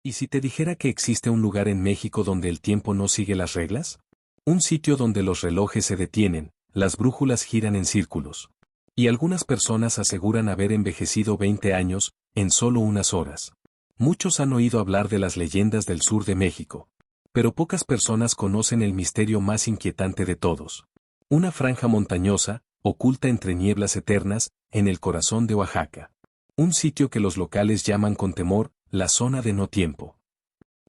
¿Y si te dijera que existe un lugar en México donde el tiempo no sigue las reglas? Un sitio donde los relojes se detienen, las brújulas giran en círculos. Y algunas personas aseguran haber envejecido 20 años, en solo unas horas. Muchos han oído hablar de las leyendas del sur de México. Pero pocas personas conocen el misterio más inquietante de todos. Una franja montañosa, oculta entre nieblas eternas, en el corazón de Oaxaca. Un sitio que los locales llaman con temor, la zona de no tiempo.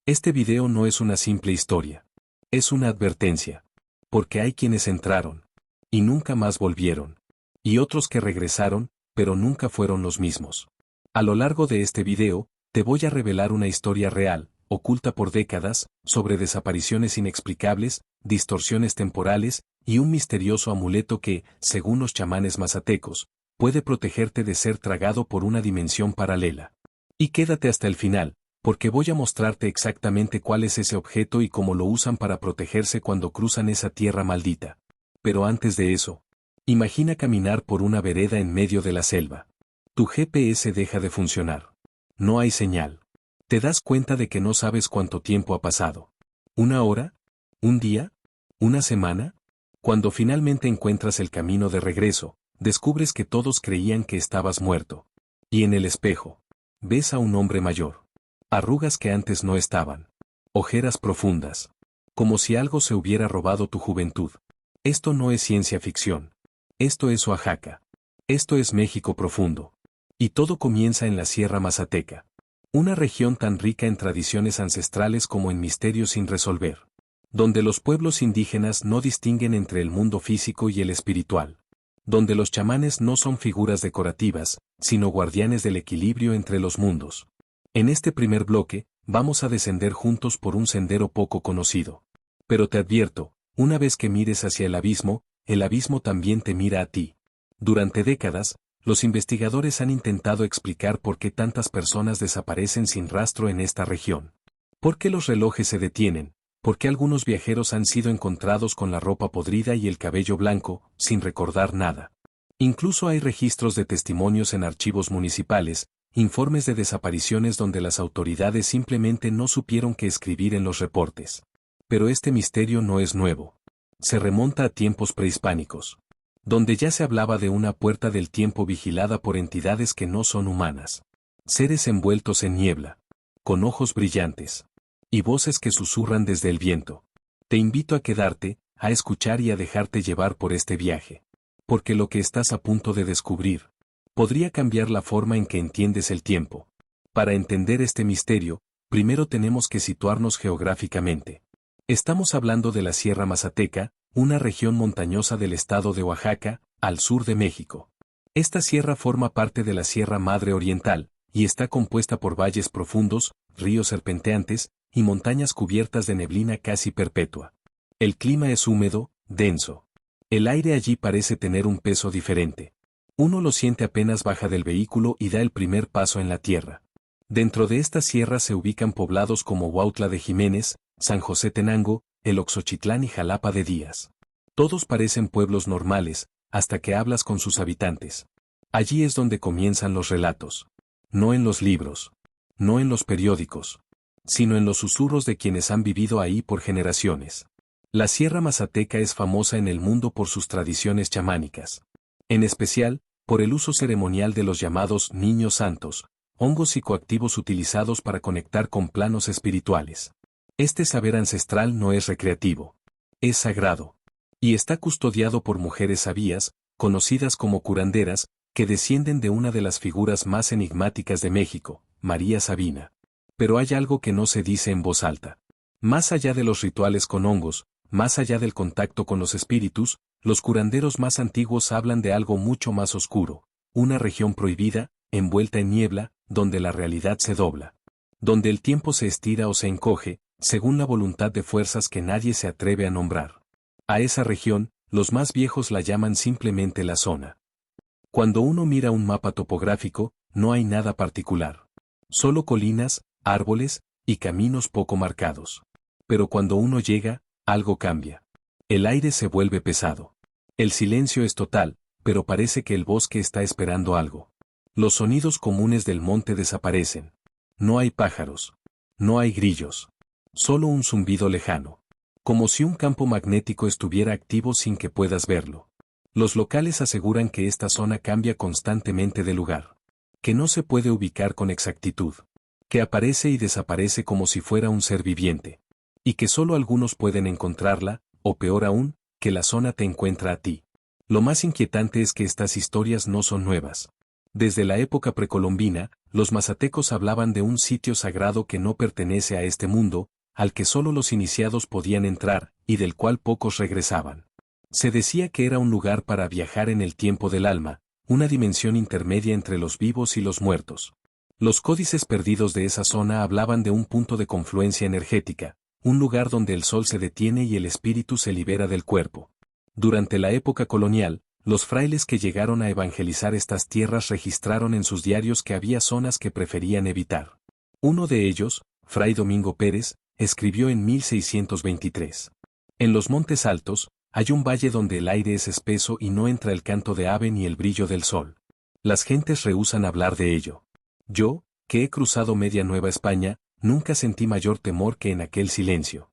Este video no es una simple historia. Es una advertencia. Porque hay quienes entraron. Y nunca más volvieron. Y otros que regresaron, pero nunca fueron los mismos. A lo largo de este video, te voy a revelar una historia real, oculta por décadas, sobre desapariciones inexplicables, distorsiones temporales, y un misterioso amuleto que, según los chamanes mazatecos, puede protegerte de ser tragado por una dimensión paralela. Y quédate hasta el final, porque voy a mostrarte exactamente cuál es ese objeto y cómo lo usan para protegerse cuando cruzan esa tierra maldita. Pero antes de eso, imagina caminar por una vereda en medio de la selva. Tu GPS deja de funcionar. No hay señal. Te das cuenta de que no sabes cuánto tiempo ha pasado. ¿Una hora? ¿Un día? ¿Una semana? Cuando finalmente encuentras el camino de regreso, descubres que todos creían que estabas muerto. Y en el espejo, ves a un hombre mayor. Arrugas que antes no estaban. Ojeras profundas. Como si algo se hubiera robado tu juventud. Esto no es ciencia ficción. Esto es Oaxaca. Esto es México profundo. Y todo comienza en la Sierra Mazateca. Una región tan rica en tradiciones ancestrales como en misterios sin resolver. Donde los pueblos indígenas no distinguen entre el mundo físico y el espiritual. Donde los chamanes no son figuras decorativas, sino guardianes del equilibrio entre los mundos. En este primer bloque, vamos a descender juntos por un sendero poco conocido. Pero te advierto, una vez que mires hacia el abismo también te mira a ti. Durante décadas, los investigadores han intentado explicar por qué tantas personas desaparecen sin rastro en esta región. ¿Por qué los relojes se detienen? ¿Por qué algunos viajeros han sido encontrados con la ropa podrida y el cabello blanco, sin recordar nada? Incluso hay registros de testimonios en archivos municipales, informes de desapariciones donde las autoridades simplemente no supieron qué escribir en los reportes. Pero este misterio no es nuevo. Se remonta a tiempos prehispánicos, donde ya se hablaba de una puerta del tiempo vigilada por entidades que no son humanas. Seres envueltos en niebla, con ojos brillantes, y voces que susurran desde el viento. Te invito a quedarte, a escuchar y a dejarte llevar por este viaje. Porque lo que estás a punto de descubrir podría cambiar la forma en que entiendes el tiempo. Para entender este misterio, primero tenemos que situarnos geográficamente. Estamos hablando de la Sierra Mazateca, una región montañosa del estado de Oaxaca, al sur de México. Esta sierra forma parte de la Sierra Madre Oriental, y está compuesta por valles profundos, ríos serpenteantes, y montañas cubiertas de neblina casi perpetua. El clima es húmedo, denso. El aire allí parece tener un peso diferente. Uno lo siente apenas baja del vehículo y da el primer paso en la tierra. Dentro de esta sierra se ubican poblados como Huautla de Jiménez, San José Tenango, El Oxochitlán y Jalapa de Díaz. Todos parecen pueblos normales, hasta que hablas con sus habitantes. Allí es donde comienzan los relatos. No en los libros. No en los periódicos. Sino en los susurros de quienes han vivido ahí por generaciones. La Sierra Mazateca es famosa en el mundo por sus tradiciones chamánicas. En especial, por el uso ceremonial de los llamados niños santos, hongos psicoactivos utilizados para conectar con planos espirituales. Este saber ancestral no es recreativo. Es sagrado. Y está custodiado por mujeres sabías, conocidas como curanderas, que descienden de una de las figuras más enigmáticas de México, María Sabina. Pero hay algo que no se dice en voz alta. Más allá de los rituales con hongos, más allá del contacto con los espíritus, los curanderos más antiguos hablan de algo mucho más oscuro, una región prohibida, envuelta en niebla, donde la realidad se dobla. Donde el tiempo se estira o se encoge, según la voluntad de fuerzas que nadie se atreve a nombrar. A esa región, los más viejos la llaman simplemente la zona. Cuando uno mira un mapa topográfico, no hay nada particular. Solo colinas, árboles, y caminos poco marcados. Pero cuando uno llega, algo cambia. El aire se vuelve pesado. El silencio es total, pero parece que el bosque está esperando algo. Los sonidos comunes del monte desaparecen. No hay pájaros. No hay grillos. Solo un zumbido lejano. Como si un campo magnético estuviera activo sin que puedas verlo. Los locales aseguran que esta zona cambia constantemente de lugar. Que no se puede ubicar con exactitud. Que aparece y desaparece como si fuera un ser viviente. Y que solo algunos pueden encontrarla, o peor aún, que la zona te encuentra a ti. Lo más inquietante es que estas historias no son nuevas. Desde la época precolombina, los mazatecos hablaban de un sitio sagrado que no pertenece a este mundo, al que solo los iniciados podían entrar, y del cual pocos regresaban. Se decía que era un lugar para viajar en el tiempo del alma, una dimensión intermedia entre los vivos y los muertos. Los códices perdidos de esa zona hablaban de un punto de confluencia energética, un lugar donde el sol se detiene y el espíritu se libera del cuerpo. Durante la época colonial, los frailes que llegaron a evangelizar estas tierras registraron en sus diarios que había zonas que preferían evitar. Uno de ellos, Fray Domingo Pérez, escribió en 1623. En los montes altos, hay un valle donde el aire es espeso y no entra el canto de ave ni el brillo del sol. Las gentes rehúsan hablar de ello. Yo, que he cruzado media Nueva España, nunca sentí mayor temor que en aquel silencio.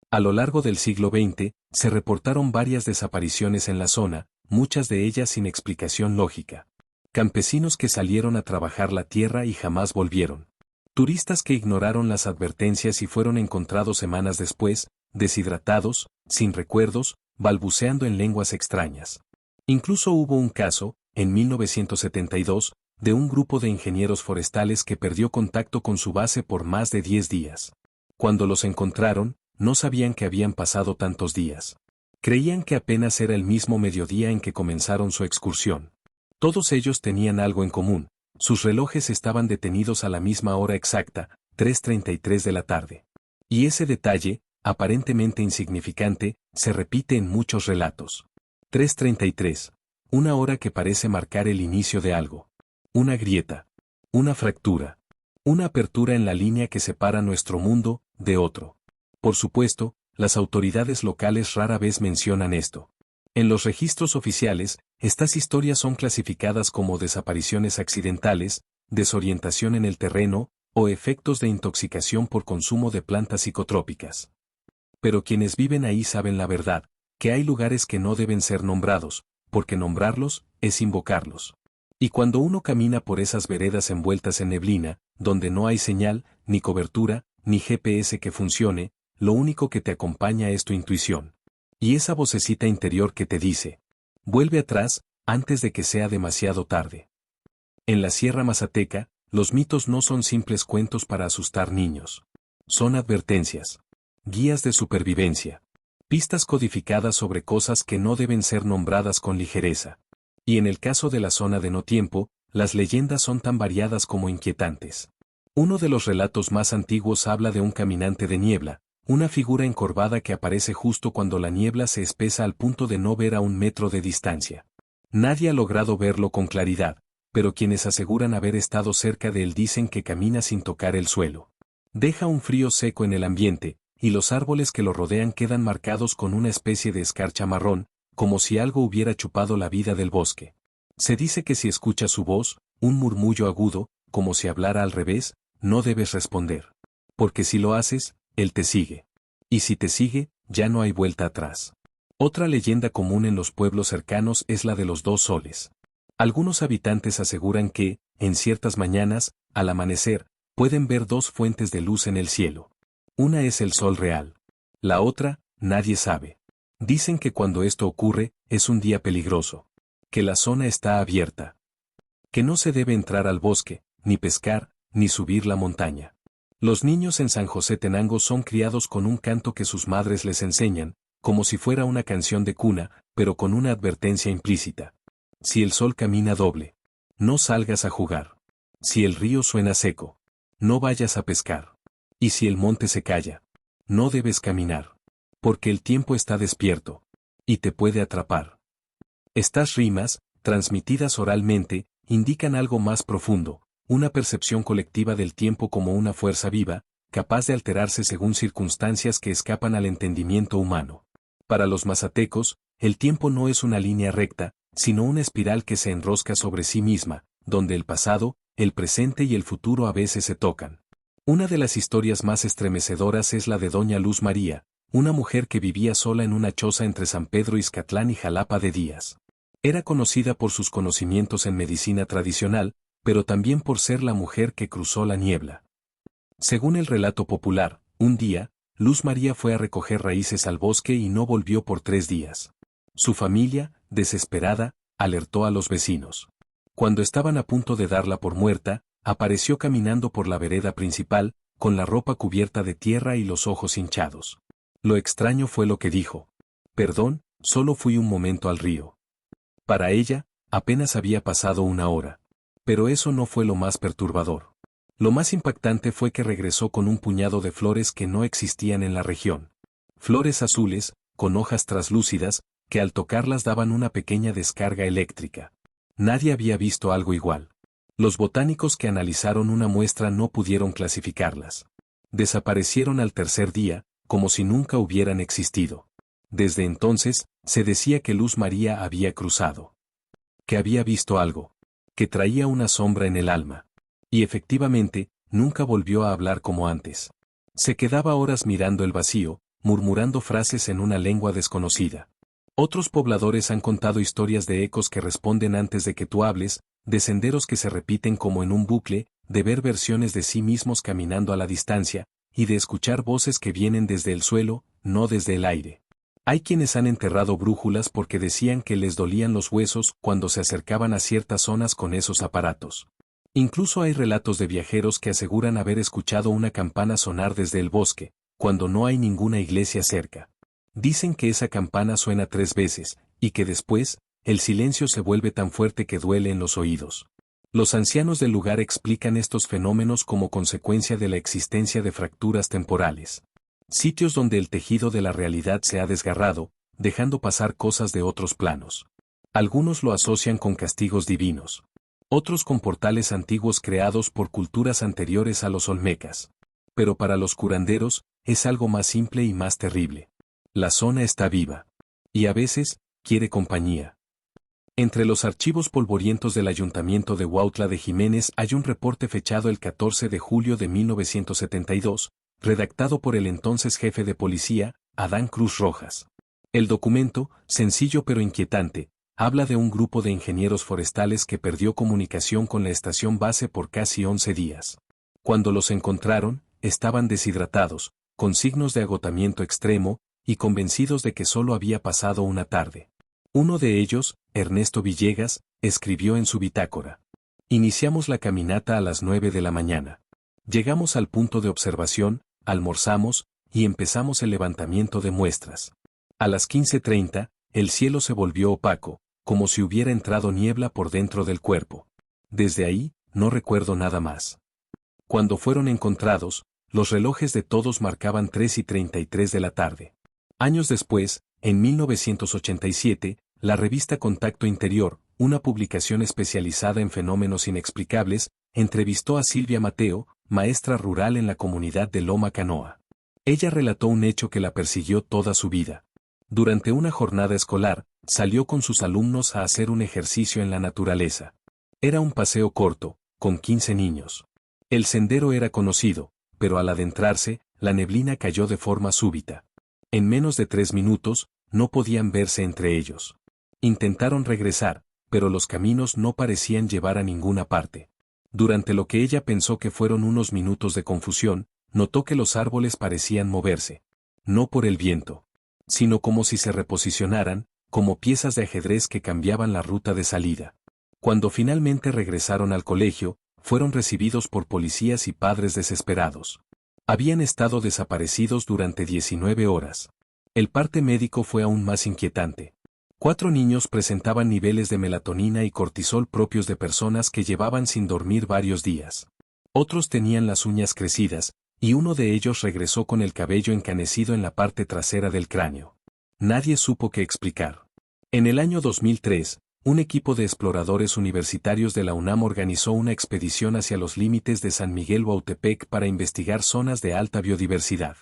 A lo largo del siglo XX, se reportaron varias desapariciones en la zona, muchas de ellas sin explicación lógica. Campesinos que salieron a trabajar la tierra y jamás volvieron. Turistas que ignoraron las advertencias y fueron encontrados semanas después, deshidratados, sin recuerdos, balbuceando en lenguas extrañas. Incluso hubo un caso, en 1972, de un grupo de ingenieros forestales que perdió contacto con su base por más de 10 días. Cuando los encontraron, no sabían que habían pasado tantos días. Creían que apenas era el mismo mediodía en que comenzaron su excursión. Todos ellos tenían algo en común. Sus relojes estaban detenidos a la misma hora exacta, 3:33 de la tarde. Y ese detalle, aparentemente insignificante, se repite en muchos relatos. 3:33. Una hora que parece marcar el inicio de algo. Una grieta. Una fractura. Una apertura en la línea que separa nuestro mundo de otro. Por supuesto, las autoridades locales rara vez mencionan esto. En los registros oficiales, estas historias son clasificadas como desapariciones accidentales, desorientación en el terreno, o efectos de intoxicación por consumo de plantas psicotrópicas. Pero quienes viven ahí saben la verdad, que hay lugares que no deben ser nombrados, porque nombrarlos es invocarlos. Y cuando uno camina por esas veredas envueltas en neblina, donde no hay señal, ni cobertura, ni GPS que funcione, lo único que te acompaña es tu intuición. Y esa vocecita interior que te dice, vuelve atrás, antes de que sea demasiado tarde. En la Sierra Mazateca, los mitos no son simples cuentos para asustar niños. Son advertencias. Guías de supervivencia. Pistas codificadas sobre cosas que no deben ser nombradas con ligereza. Y en el caso de la zona de no tiempo, las leyendas son tan variadas como inquietantes. Uno de los relatos más antiguos habla de un caminante de niebla, una figura encorvada que aparece justo cuando la niebla se espesa al punto de no ver a 1 metro de distancia. Nadie ha logrado verlo con claridad, pero quienes aseguran haber estado cerca de él dicen que camina sin tocar el suelo. Deja un frío seco en el ambiente, y los árboles que lo rodean quedan marcados con una especie de escarcha marrón, como si algo hubiera chupado la vida del bosque. Se dice que si escuchas su voz, un murmullo agudo, como si hablara al revés, no debes responder. Porque si lo haces, él te sigue. Y si te sigue, ya no hay vuelta atrás. Otra leyenda común en los pueblos cercanos es la de los 2 soles. Algunos habitantes aseguran que, en ciertas mañanas, al amanecer, pueden ver 2 fuentes de luz en el cielo. Una es el sol real. La otra, nadie sabe. Dicen que cuando esto ocurre, es un día peligroso. Que la zona está abierta. Que no se debe entrar al bosque, ni pescar, ni subir la montaña. Los niños en San José Tenango son criados con un canto que sus madres les enseñan, como si fuera una canción de cuna, pero con una advertencia implícita. Si el sol camina doble, no salgas a jugar. Si el río suena seco, no vayas a pescar. Y si el monte se calla, no debes caminar. Porque el tiempo está despierto, y te puede atrapar. Estas rimas, transmitidas oralmente, indican algo más profundo, una percepción colectiva del tiempo como una fuerza viva, capaz de alterarse según circunstancias que escapan al entendimiento humano. Para los mazatecos, el tiempo no es una línea recta, sino una espiral que se enrosca sobre sí misma, donde el pasado, el presente y el futuro a veces se tocan. Una de las historias más estremecedoras es la de doña Luz María, una mujer que vivía sola en una choza entre San Pedro Ixcatlán y Jalapa de Díaz. Era conocida por sus conocimientos en medicina tradicional, pero también por ser la mujer que cruzó la niebla. Según el relato popular, un día, Luz María fue a recoger raíces al bosque y no volvió por 3 días. Su familia, desesperada, alertó a los vecinos. Cuando estaban a punto de darla por muerta, apareció caminando por la vereda principal, con la ropa cubierta de tierra y los ojos hinchados. Lo extraño fue lo que dijo. Perdón, solo fui un momento al río. Para ella, apenas había pasado 1 hora. Pero eso no fue lo más perturbador. Lo más impactante fue que regresó con un puñado de flores que no existían en la región. Flores azules, con hojas traslúcidas, que al tocarlas daban una pequeña descarga eléctrica. Nadie había visto algo igual. Los botánicos que analizaron una muestra no pudieron clasificarlas. Desaparecieron al 3er día, como si nunca hubieran existido. Desde entonces, se decía que Luz María había cruzado. Que había visto algo. Que traía una sombra en el alma. Y efectivamente, nunca volvió a hablar como antes. Se quedaba horas mirando el vacío, murmurando frases en una lengua desconocida. Otros pobladores han contado historias de ecos que responden antes de que tú hables, de senderos que se repiten como en un bucle, de ver versiones de sí mismos caminando a la distancia, y de escuchar voces que vienen desde el suelo, no desde el aire. Hay quienes han enterrado brújulas porque decían que les dolían los huesos cuando se acercaban a ciertas zonas con esos aparatos. Incluso hay relatos de viajeros que aseguran haber escuchado una campana sonar desde el bosque, cuando no hay ninguna iglesia cerca. Dicen que esa campana suena 3 veces, y que después, el silencio se vuelve tan fuerte que duele en los oídos. Los ancianos del lugar explican estos fenómenos como consecuencia de la existencia de fracturas temporales. Sitios donde el tejido de la realidad se ha desgarrado, dejando pasar cosas de otros planos. Algunos lo asocian con castigos divinos. Otros con portales antiguos creados por culturas anteriores a los olmecas. Pero para los curanderos, es algo más simple y más terrible. La zona está viva. Y a veces, quiere compañía. Entre los archivos polvorientos del Ayuntamiento de Huautla de Jiménez hay un reporte fechado el 14 de julio de 1972, redactado por el entonces jefe de policía, Adán Cruz Rojas. El documento, sencillo pero inquietante, habla de un grupo de ingenieros forestales que perdió comunicación con la estación base por casi 11 días. Cuando los encontraron, estaban deshidratados, con signos de agotamiento extremo, y convencidos de que solo había pasado una tarde. Uno de ellos, Ernesto Villegas, escribió en su bitácora. Iniciamos la caminata a las 9 de la mañana. Llegamos al punto de observación, almorzamos, y empezamos el levantamiento de muestras. A las 15:30, el cielo se volvió opaco, como si hubiera entrado niebla por dentro del cuerpo. Desde ahí, no recuerdo nada más. Cuando fueron encontrados, los relojes de todos marcaban 3:33 de la tarde. Años después, en 1987, la revista Contacto Interior, una publicación especializada en fenómenos inexplicables, entrevistó a Silvia Mateo, maestra rural en la comunidad de Loma Canoa. Ella relató un hecho que la persiguió toda su vida. Durante una jornada escolar, salió con sus alumnos a hacer un ejercicio en la naturaleza. Era un paseo corto, con 15 niños. El sendero era conocido, pero al adentrarse, la neblina cayó de forma súbita. En menos de 3 minutos, no podían verse entre ellos. Intentaron regresar, pero los caminos no parecían llevar a ninguna parte. Durante lo que ella pensó que fueron unos minutos de confusión, notó que los árboles parecían moverse. No por el viento, sino como si se reposicionaran, como piezas de ajedrez que cambiaban la ruta de salida. Cuando finalmente regresaron al colegio, fueron recibidos por policías y padres desesperados. Habían estado desaparecidos durante 19 horas. El parte médico fue aún más inquietante. 4 niños presentaban niveles de melatonina y cortisol propios de personas que llevaban sin dormir varios días. Otros tenían las uñas crecidas, y uno de ellos regresó con el cabello encanecido en la parte trasera del cráneo. Nadie supo qué explicar. En el año 2003, un equipo de exploradores universitarios de la UNAM organizó una expedición hacia los límites de San Miguel Huautepec para investigar zonas de alta biodiversidad.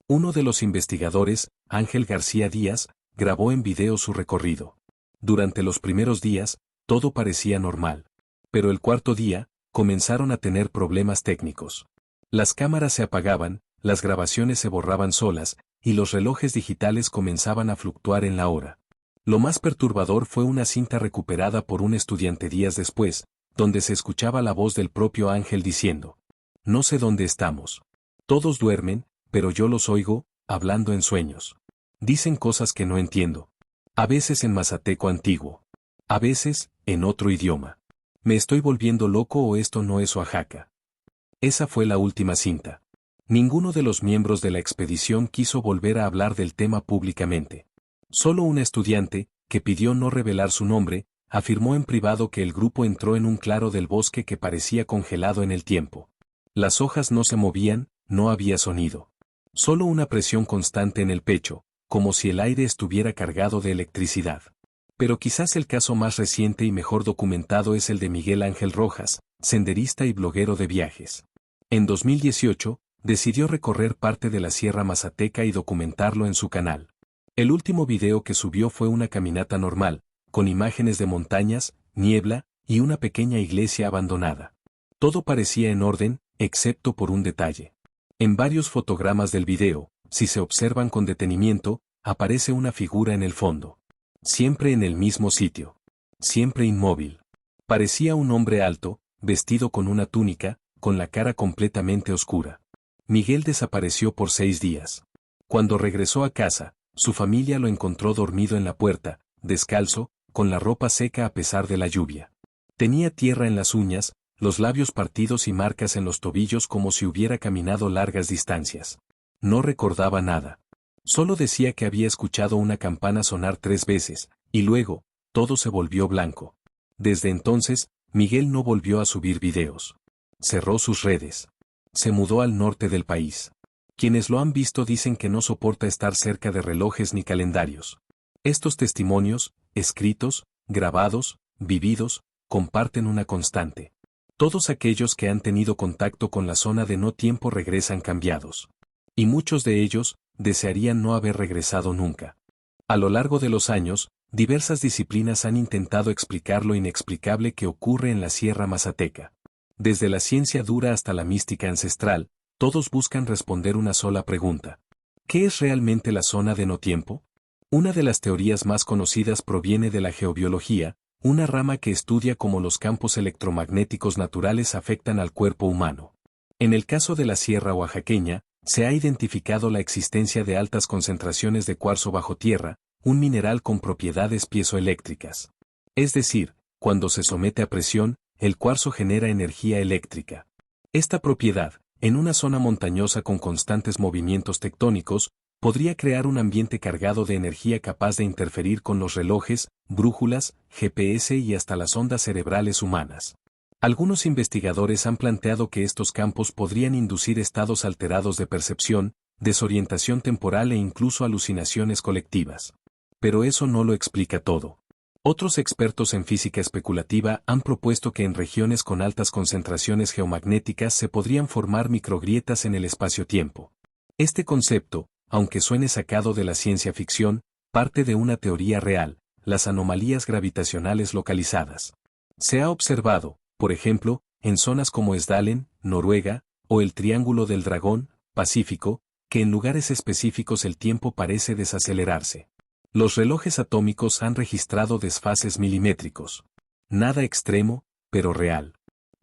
Uno de los investigadores, Ángel García Díaz, grabó en video su recorrido. Durante los primeros días, todo parecía normal. Pero el 4.º día, comenzaron a tener problemas técnicos. Las cámaras se apagaban, las grabaciones se borraban solas, y los relojes digitales comenzaban a fluctuar en la hora. Lo más perturbador fue una cinta recuperada por un estudiante días después, donde se escuchaba la voz del propio ángel diciendo: «No sé dónde estamos. Todos duermen, pero yo los oigo, hablando en sueños. Dicen cosas que no entiendo. A veces en mazateco antiguo. A veces, en otro idioma. ¿Me estoy volviendo loco o esto no es Oaxaca?». Esa fue la última cinta. Ninguno de los miembros de la expedición quiso volver a hablar del tema públicamente. Solo una estudiante, que pidió no revelar su nombre, afirmó en privado que el grupo entró en un claro del bosque que parecía congelado en el tiempo. Las hojas no se movían, no había sonido. Solo una presión constante en el pecho, como si el aire estuviera cargado de electricidad. Pero quizás el caso más reciente y mejor documentado es el de Miguel Ángel Rojas, senderista y bloguero de viajes. En 2018, decidió recorrer parte de la Sierra Mazateca y documentarlo en su canal. El último video que subió fue una caminata normal, con imágenes de montañas, niebla y una pequeña iglesia abandonada. Todo parecía en orden, excepto por un detalle. En varios fotogramas del video, si se observan con detenimiento, aparece una figura en el fondo. Siempre en el mismo sitio. Siempre inmóvil. Parecía un hombre alto, vestido con una túnica, con la cara completamente oscura. Miguel desapareció por 6 días. Cuando regresó a casa, su familia lo encontró dormido en la puerta, descalzo, con la ropa seca a pesar de la lluvia. Tenía tierra en las uñas, los labios partidos y marcas en los tobillos como si hubiera caminado largas distancias. No recordaba nada. Solo decía que había escuchado una campana sonar 3 veces, y luego, todo se volvió blanco. Desde entonces, Miguel no volvió a subir videos. Cerró sus redes. Se mudó al norte del país. Quienes lo han visto dicen que no soporta estar cerca de relojes ni calendarios. Estos testimonios, escritos, grabados, vividos, comparten una constante. Todos aquellos que han tenido contacto con la zona de no tiempo regresan cambiados. Y muchos de ellos, desearían no haber regresado nunca. A lo largo de los años, diversas disciplinas han intentado explicar lo inexplicable que ocurre en la Sierra Mazateca. Desde la ciencia dura hasta la mística ancestral, todos buscan responder una sola pregunta. ¿Qué es realmente la zona de no tiempo? Una de las teorías más conocidas proviene de la geobiología, una rama que estudia cómo los campos electromagnéticos naturales afectan al cuerpo humano. En el caso de la Sierra Oaxaqueña, se ha identificado la existencia de altas concentraciones de cuarzo bajo tierra, un mineral con propiedades piezoeléctricas. Es decir, cuando se somete a presión, el cuarzo genera energía eléctrica. Esta propiedad, en una zona montañosa con constantes movimientos tectónicos, podría crear un ambiente cargado de energía capaz de interferir con los relojes, brújulas, GPS y hasta las ondas cerebrales humanas. Algunos investigadores han planteado que estos campos podrían inducir estados alterados de percepción, desorientación temporal e incluso alucinaciones colectivas. Pero eso no lo explica todo. Otros expertos en física especulativa han propuesto que en regiones con altas concentraciones geomagnéticas se podrían formar microgrietas en el espacio-tiempo. Este concepto, aunque suene sacado de la ciencia ficción, parte de una teoría real, las anomalías gravitacionales localizadas. Se ha observado, por ejemplo, en zonas como Esdalen, Noruega, o el Triángulo del Dragón, Pacífico, que en lugares específicos el tiempo parece desacelerarse. Los relojes atómicos han registrado desfases milimétricos. Nada extremo, pero real.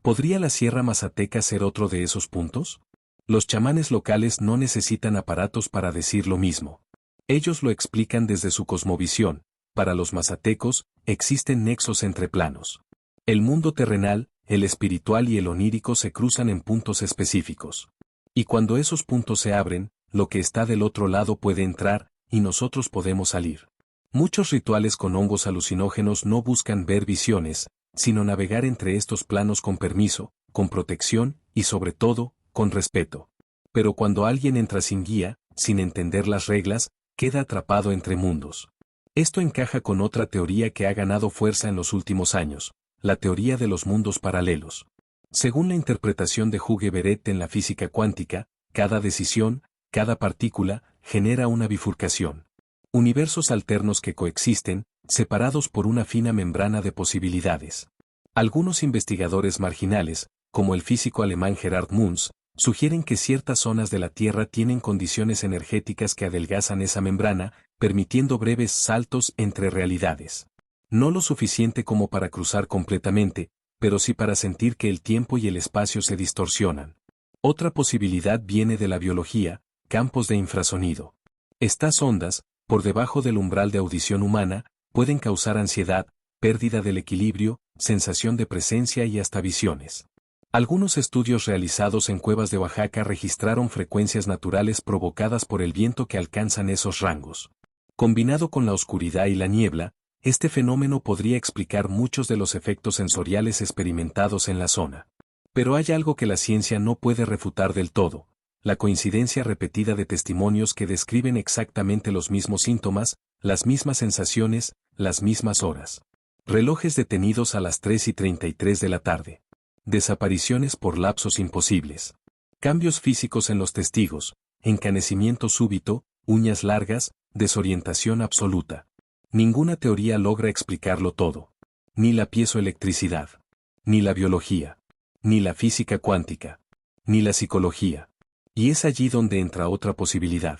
¿Podría la Sierra Mazateca ser otro de esos puntos? Los chamanes locales no necesitan aparatos para decir lo mismo. Ellos lo explican desde su cosmovisión. Para los mazatecos, existen nexos entre planos. El mundo terrenal, el espiritual y el onírico se cruzan en puntos específicos. Y cuando esos puntos se abren, lo que está del otro lado puede entrar, y nosotros podemos salir. Muchos rituales con hongos alucinógenos no buscan ver visiones, sino navegar entre estos planos con permiso, con protección, y sobre todo, con respeto. Pero cuando alguien entra sin guía, sin entender las reglas, queda atrapado entre mundos. Esto encaja con otra teoría que ha ganado fuerza en los últimos años, la teoría de los mundos paralelos. Según la interpretación de Hugh Everett en la física cuántica, cada decisión, cada partícula, genera una bifurcación. Universos alternos que coexisten, separados por una fina membrana de posibilidades. Algunos investigadores marginales, como el físico alemán Gerhard Munz, Sugieren que ciertas zonas de la Tierra tienen condiciones energéticas que adelgazan esa membrana, permitiendo breves saltos entre realidades. No lo suficiente como para cruzar completamente, pero sí para sentir que el tiempo y el espacio se distorsionan. Otra posibilidad viene de la biología, campos de infrasonido. Estas ondas, por debajo del umbral de audición humana, pueden causar ansiedad, pérdida del equilibrio, sensación de presencia y hasta visiones. Algunos estudios realizados en cuevas de Oaxaca registraron frecuencias naturales provocadas por el viento que alcanzan esos rangos. Combinado con la oscuridad y la niebla, este fenómeno podría explicar muchos de los efectos sensoriales experimentados en la zona. Pero hay algo que la ciencia no puede refutar del todo: la coincidencia repetida de testimonios que describen exactamente los mismos síntomas, las mismas sensaciones, las mismas horas. Relojes detenidos a las 3:33 de la tarde. Desapariciones por lapsos imposibles. Cambios físicos en los testigos, encanecimiento súbito, uñas largas, desorientación absoluta. Ninguna teoría logra explicarlo todo. Ni la piezoelectricidad. Ni la biología. Ni la física cuántica. Ni la psicología. Y es allí donde entra otra posibilidad.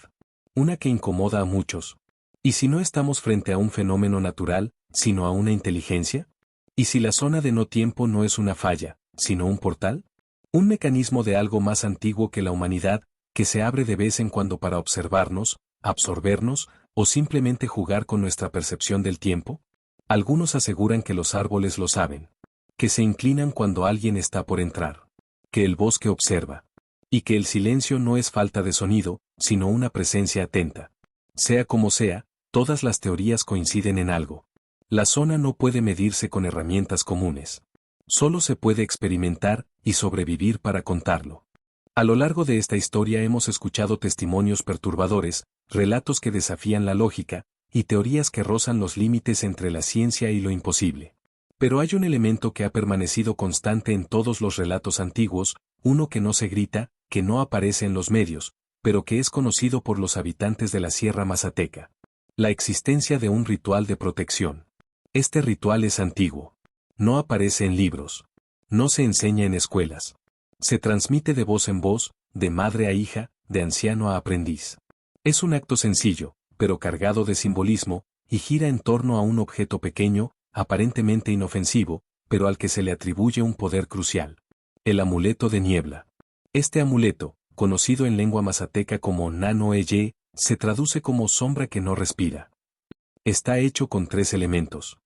Una que incomoda a muchos. ¿Y si no estamos frente a un fenómeno natural, sino a una inteligencia? ¿Y si la zona de no tiempo no es una falla, sino un portal? Un mecanismo de algo más antiguo que la humanidad, que se abre de vez en cuando para observarnos, absorbernos, o simplemente jugar con nuestra percepción del tiempo. Algunos aseguran que los árboles lo saben. Que se inclinan cuando alguien está por entrar. Que el bosque observa. Y que el silencio no es falta de sonido, sino una presencia atenta. Sea como sea, todas las teorías coinciden en algo. La zona no puede medirse con herramientas comunes. Solo se puede experimentar y sobrevivir para contarlo. A lo largo de esta historia hemos escuchado testimonios perturbadores, relatos que desafían la lógica, y teorías que rozan los límites entre la ciencia y lo imposible. Pero hay un elemento que ha permanecido constante en todos los relatos antiguos, uno que no se grita, que no aparece en los medios, pero que es conocido por los habitantes de la Sierra Mazateca. La existencia de un ritual de protección. Este ritual es antiguo. No aparece en libros. No se enseña en escuelas. Se transmite de voz en voz, de madre a hija, de anciano a aprendiz. Es un acto sencillo, pero cargado de simbolismo, y gira en torno a un objeto pequeño, aparentemente inofensivo, pero al que se le atribuye un poder crucial. El amuleto de niebla. Este amuleto, conocido en lengua mazateca como Nano-Eye, se traduce como sombra que no respira. Está hecho con 3 elementos.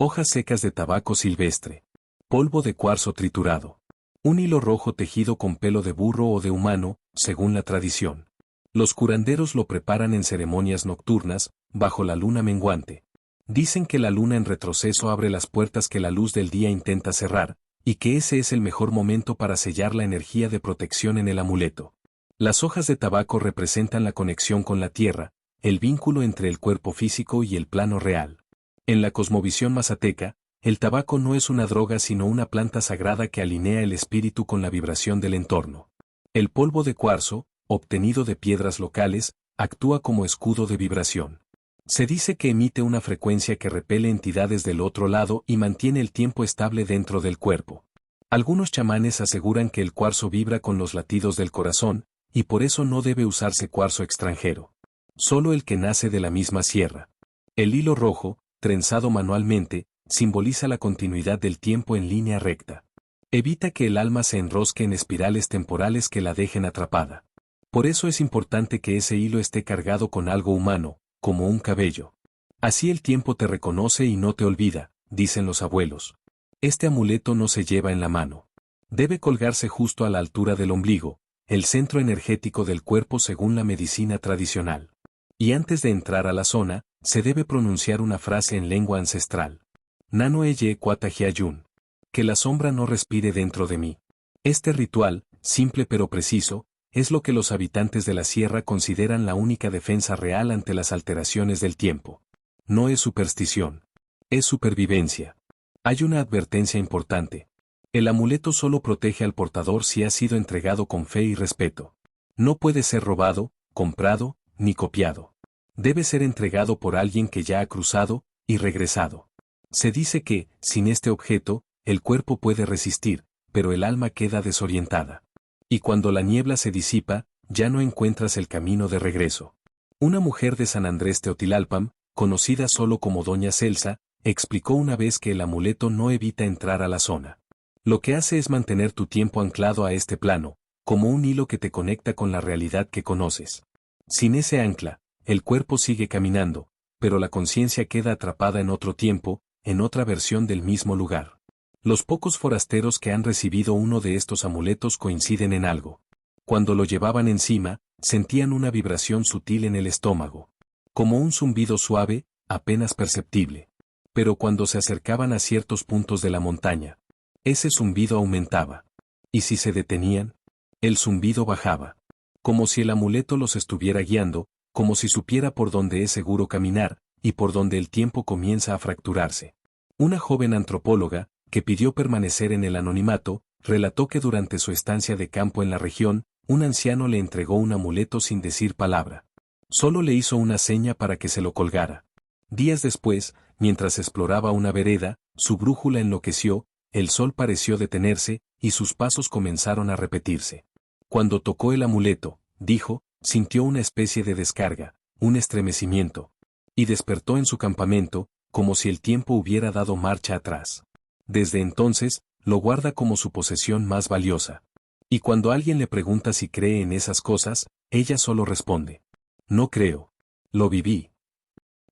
Hojas secas de tabaco silvestre. Polvo de cuarzo triturado. Un hilo rojo tejido con pelo de burro o de humano, según la tradición. Los curanderos lo preparan en ceremonias nocturnas, bajo la luna menguante. Dicen que la luna en retroceso abre las puertas que la luz del día intenta cerrar, y que ese es el mejor momento para sellar la energía de protección en el amuleto. Las hojas de tabaco representan la conexión con la tierra, el vínculo entre el cuerpo físico y el plano real. En la cosmovisión mazateca, el tabaco no es una droga sino una planta sagrada que alinea el espíritu con la vibración del entorno. El polvo de cuarzo, obtenido de piedras locales, actúa como escudo de vibración. Se dice que emite una frecuencia que repele entidades del otro lado y mantiene el tiempo estable dentro del cuerpo. Algunos chamanes aseguran que el cuarzo vibra con los latidos del corazón, y por eso no debe usarse cuarzo extranjero. Solo el que nace de la misma sierra. El hilo rojo, trenzado manualmente, simboliza la continuidad del tiempo en línea recta. Evita que el alma se enrosque en espirales temporales que la dejen atrapada. Por eso es importante que ese hilo esté cargado con algo humano, como un cabello. Así el tiempo te reconoce y no te olvida, dicen los abuelos. Este amuleto no se lleva en la mano. Debe colgarse justo a la altura del ombligo, el centro energético del cuerpo según la medicina tradicional. Y antes de entrar a la zona, se debe pronunciar una frase en lengua ancestral. Nano-Eye Kwatajiayun. Que la sombra no respire dentro de mí. Este ritual, simple pero preciso, es lo que los habitantes de la sierra consideran la única defensa real ante las alteraciones del tiempo. No es superstición. Es supervivencia. Hay una advertencia importante. El amuleto solo protege al portador si ha sido entregado con fe y respeto. No puede ser robado, comprado, ni copiado. Debe ser entregado por alguien que ya ha cruzado y regresado. Se dice que, sin este objeto, el cuerpo puede resistir, pero el alma queda desorientada. Y cuando la niebla se disipa, ya no encuentras el camino de regreso. Una mujer de San Andrés Teotilalpam, conocida solo como Doña Celsa, explicó una vez que el amuleto no evita entrar a la zona. Lo que hace es mantener tu tiempo anclado a este plano, como un hilo que te conecta con la realidad que conoces. Sin ese ancla, el cuerpo sigue caminando, pero la conciencia queda atrapada en otro tiempo, en otra versión del mismo lugar. Los pocos forasteros que han recibido uno de estos amuletos coinciden en algo. Cuando lo llevaban encima, sentían una vibración sutil en el estómago. Como un zumbido suave, apenas perceptible. Pero cuando se acercaban a ciertos puntos de la montaña, ese zumbido aumentaba. ¿Y si se detenían? El zumbido bajaba. Como si el amuleto los estuviera guiando, como si supiera por dónde es seguro caminar, y por dónde el tiempo comienza a fracturarse. Una joven antropóloga, que pidió permanecer en el anonimato, relató que durante su estancia de campo en la región, un anciano le entregó un amuleto sin decir palabra. Solo le hizo una seña para que se lo colgara. Días después, mientras exploraba una vereda, su brújula enloqueció, el sol pareció detenerse, y sus pasos comenzaron a repetirse. Cuando tocó el amuleto, dijo, sintió una especie de descarga, un estremecimiento. Y despertó en su campamento, como si el tiempo hubiera dado marcha atrás. Desde entonces, lo guarda como su posesión más valiosa. Y cuando alguien le pregunta si cree en esas cosas, ella solo responde: no creo. Lo viví.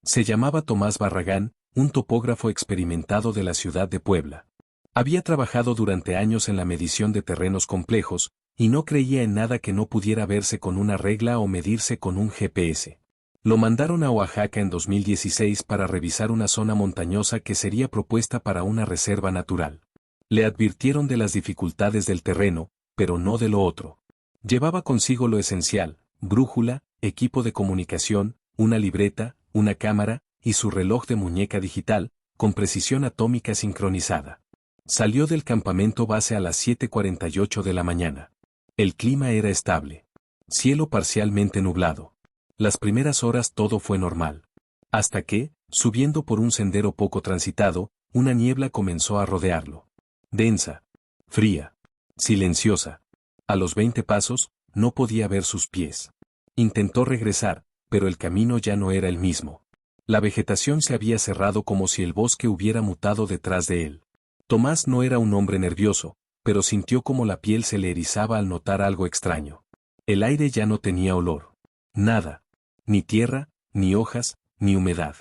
Se llamaba Tomás Barragán, un topógrafo experimentado de la ciudad de Puebla. Había trabajado durante años en la medición de terrenos complejos, y no creía en nada que no pudiera verse con una regla o medirse con un GPS. Lo mandaron a Oaxaca en 2016 para revisar una zona montañosa que sería propuesta para una reserva natural. Le advirtieron de las dificultades del terreno, pero no de lo otro. Llevaba consigo lo esencial: brújula, equipo de comunicación, una libreta, una cámara, y su reloj de muñeca digital, con precisión atómica sincronizada. Salió del campamento base a las 7:48 de la mañana. El clima era estable. Cielo parcialmente nublado. Las primeras horas todo fue normal. Hasta que, subiendo por un sendero poco transitado, una niebla comenzó a rodearlo. Densa, fría, silenciosa. A los 20 pasos, no podía ver sus pies. Intentó regresar, pero el camino ya no era el mismo. La vegetación se había cerrado como si el bosque hubiera mutado detrás de él. Tomás no era un hombre nervioso, pero sintió como la piel se le erizaba al notar algo extraño. El aire ya no tenía olor. Nada. Ni tierra, ni hojas, ni humedad.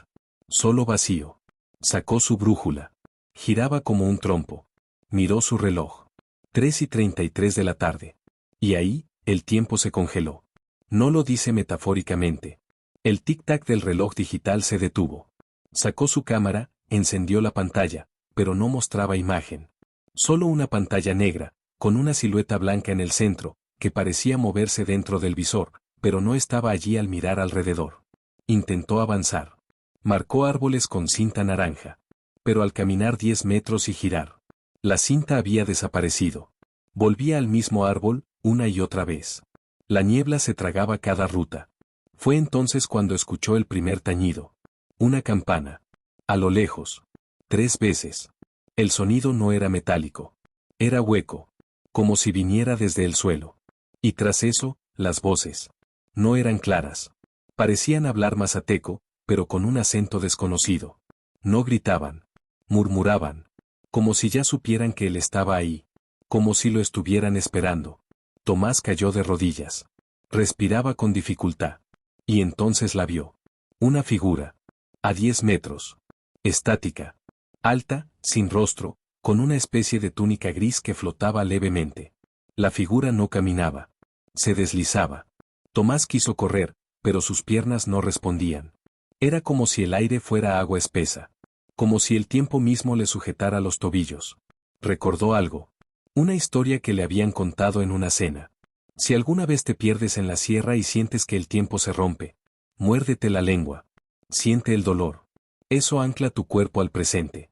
Solo vacío. Sacó su brújula. Giraba como un trompo. Miró su reloj. 3:33 de la tarde. Y ahí, el tiempo se congeló. No lo dice metafóricamente. El tic-tac del reloj digital se detuvo. Sacó su cámara, encendió la pantalla, pero no mostraba imagen. Solo una pantalla negra, con una silueta blanca en el centro, que parecía moverse dentro del visor, pero no estaba allí al mirar alrededor. Intentó avanzar. Marcó árboles con cinta naranja. Pero al caminar 10 metros y girar, la cinta había desaparecido. Volvía al mismo árbol, una y otra vez. La niebla se tragaba cada ruta. Fue entonces cuando escuchó el primer tañido. Una campana. A lo lejos. 3 veces. El sonido no era metálico. Era hueco. Como si viniera desde el suelo. Y tras eso, las voces. No eran claras. Parecían hablar mazateco, pero con un acento desconocido. No gritaban. Murmuraban. Como si ya supieran que él estaba ahí. Como si lo estuvieran esperando. Tomás cayó de rodillas. Respiraba con dificultad. Y entonces la vio. Una figura. A 10 metros. Estática. Alta, sin rostro, con una especie de túnica gris que flotaba levemente. La figura no caminaba. Se deslizaba. Tomás quiso correr, pero sus piernas no respondían. Era como si el aire fuera agua espesa. Como si el tiempo mismo le sujetara los tobillos. Recordó algo. Una historia que le habían contado en una cena. Si alguna vez te pierdes en la sierra y sientes que el tiempo se rompe, muérdete la lengua. Siente el dolor. Eso ancla tu cuerpo al presente.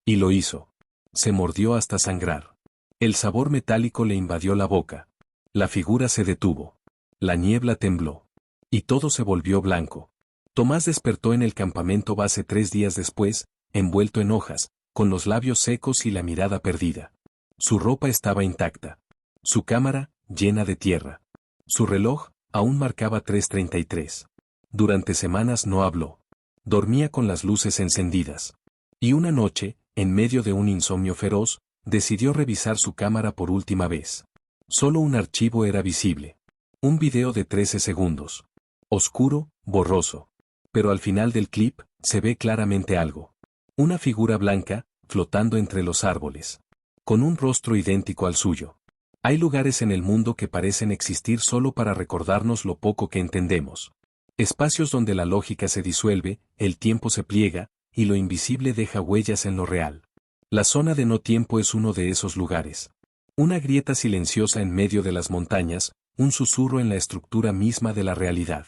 Y lo hizo. Se mordió hasta sangrar. El sabor metálico le invadió la boca. La figura se detuvo. La niebla tembló. Y todo se volvió blanco. Tomás despertó en el campamento base 3 días después, envuelto en hojas, con los labios secos y la mirada perdida. Su ropa estaba intacta. Su cámara, llena de tierra. Su reloj aún marcaba 3:33. Durante semanas no habló. Dormía con las luces encendidas. Y una noche, en medio de un insomnio feroz, decidió revisar su cámara por última vez. Solo un archivo era visible. Un video de 13 segundos. Oscuro, borroso. Pero al final del clip, se ve claramente algo. Una figura blanca, flotando entre los árboles. Con un rostro idéntico al suyo. Hay lugares en el mundo que parecen existir solo para recordarnos lo poco que entendemos. Espacios donde la lógica se disuelve, el tiempo se pliega, y lo invisible deja huellas en lo real. La zona de no tiempo es uno de esos lugares. Una grieta silenciosa en medio de las montañas, un susurro en la estructura misma de la realidad.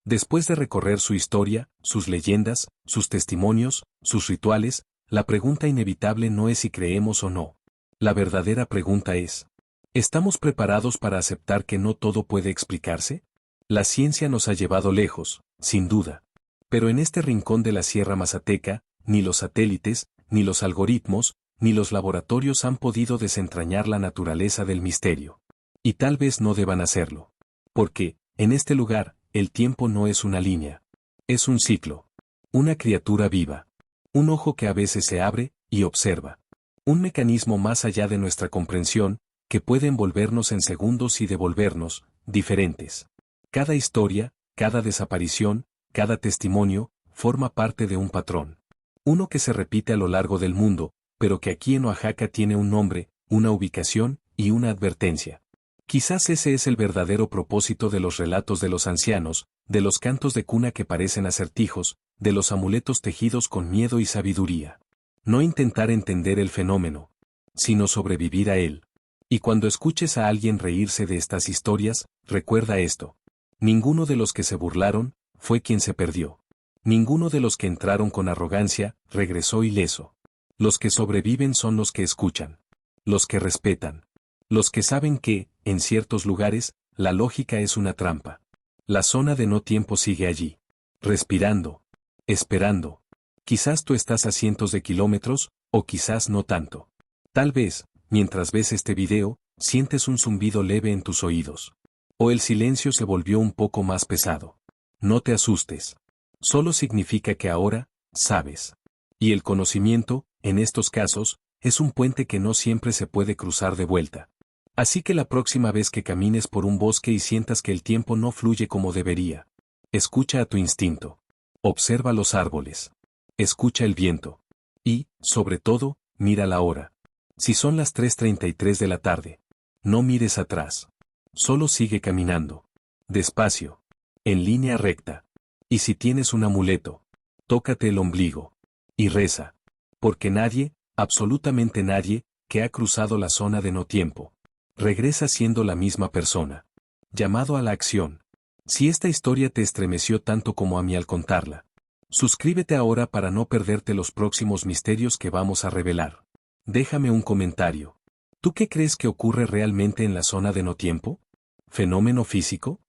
Después de recorrer su historia, sus leyendas, sus testimonios, sus rituales, la pregunta inevitable no es si creemos o no. La verdadera pregunta es: ¿estamos preparados para aceptar que no todo puede explicarse? La ciencia nos ha llevado lejos, sin duda. Pero en este rincón de la Sierra Mazateca, ni los satélites, ni los algoritmos, ni los laboratorios han podido desentrañar la naturaleza del misterio. Y tal vez no deban hacerlo. Porque, en este lugar, el tiempo no es una línea. Es un ciclo. Una criatura viva. Un ojo que a veces se abre y observa. Un mecanismo más allá de nuestra comprensión, que puede envolvernos en segundos y devolvernos, diferentes. Cada historia, cada desaparición, cada testimonio, forma parte de un patrón. Uno que se repite a lo largo del mundo, pero que aquí en Oaxaca tiene un nombre, una ubicación y una advertencia. Quizás ese es el verdadero propósito de los relatos de los ancianos, de los cantos de cuna que parecen acertijos, de los amuletos tejidos con miedo y sabiduría. No intentar entender el fenómeno, sino sobrevivir a él. Y cuando escuches a alguien reírse de estas historias, recuerda esto. Ninguno de los que se burlaron, fue quien se perdió. Ninguno de los que entraron con arrogancia, regresó ileso. Los que sobreviven son los que escuchan. Los que respetan. Los que saben que, en ciertos lugares, la lógica es una trampa. La zona de no tiempo sigue allí. Respirando. Esperando. Quizás tú estás a cientos de kilómetros, o quizás no tanto. Tal vez, mientras ves este video, sientes un zumbido leve en tus oídos. O el silencio se volvió un poco más pesado. No te asustes. Solo significa que ahora, sabes. Y el conocimiento, en estos casos, es un puente que no siempre se puede cruzar de vuelta. Así que la próxima vez que camines por un bosque y sientas que el tiempo no fluye como debería, escucha a tu instinto. Observa los árboles. Escucha el viento. Y, sobre todo, mira la hora. Si son las 3:33 de la tarde, no mires atrás. Solo sigue caminando. Despacio. En línea recta. Y si tienes un amuleto, tócate el ombligo. Y reza. Porque nadie, absolutamente nadie, que ha cruzado la zona de no tiempo, regresa siendo la misma persona. Llamado a la acción. Si esta historia te estremeció tanto como a mí al contarla, suscríbete ahora para no perderte los próximos misterios que vamos a revelar. Déjame un comentario. ¿Tú qué crees que ocurre realmente en la zona de no tiempo? ¿Fenómeno físico?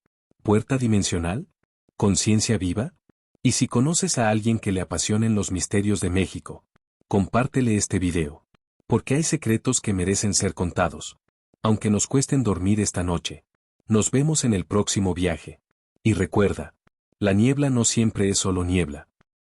¿Puerta dimensional? ¿Conciencia viva? Y si conoces a alguien que le apasionen los misterios de México, compártele este video. Porque hay secretos que merecen ser contados. Aunque nos cuesten dormir esta noche. Nos vemos en el próximo viaje. Y recuerda, la niebla no siempre es solo niebla.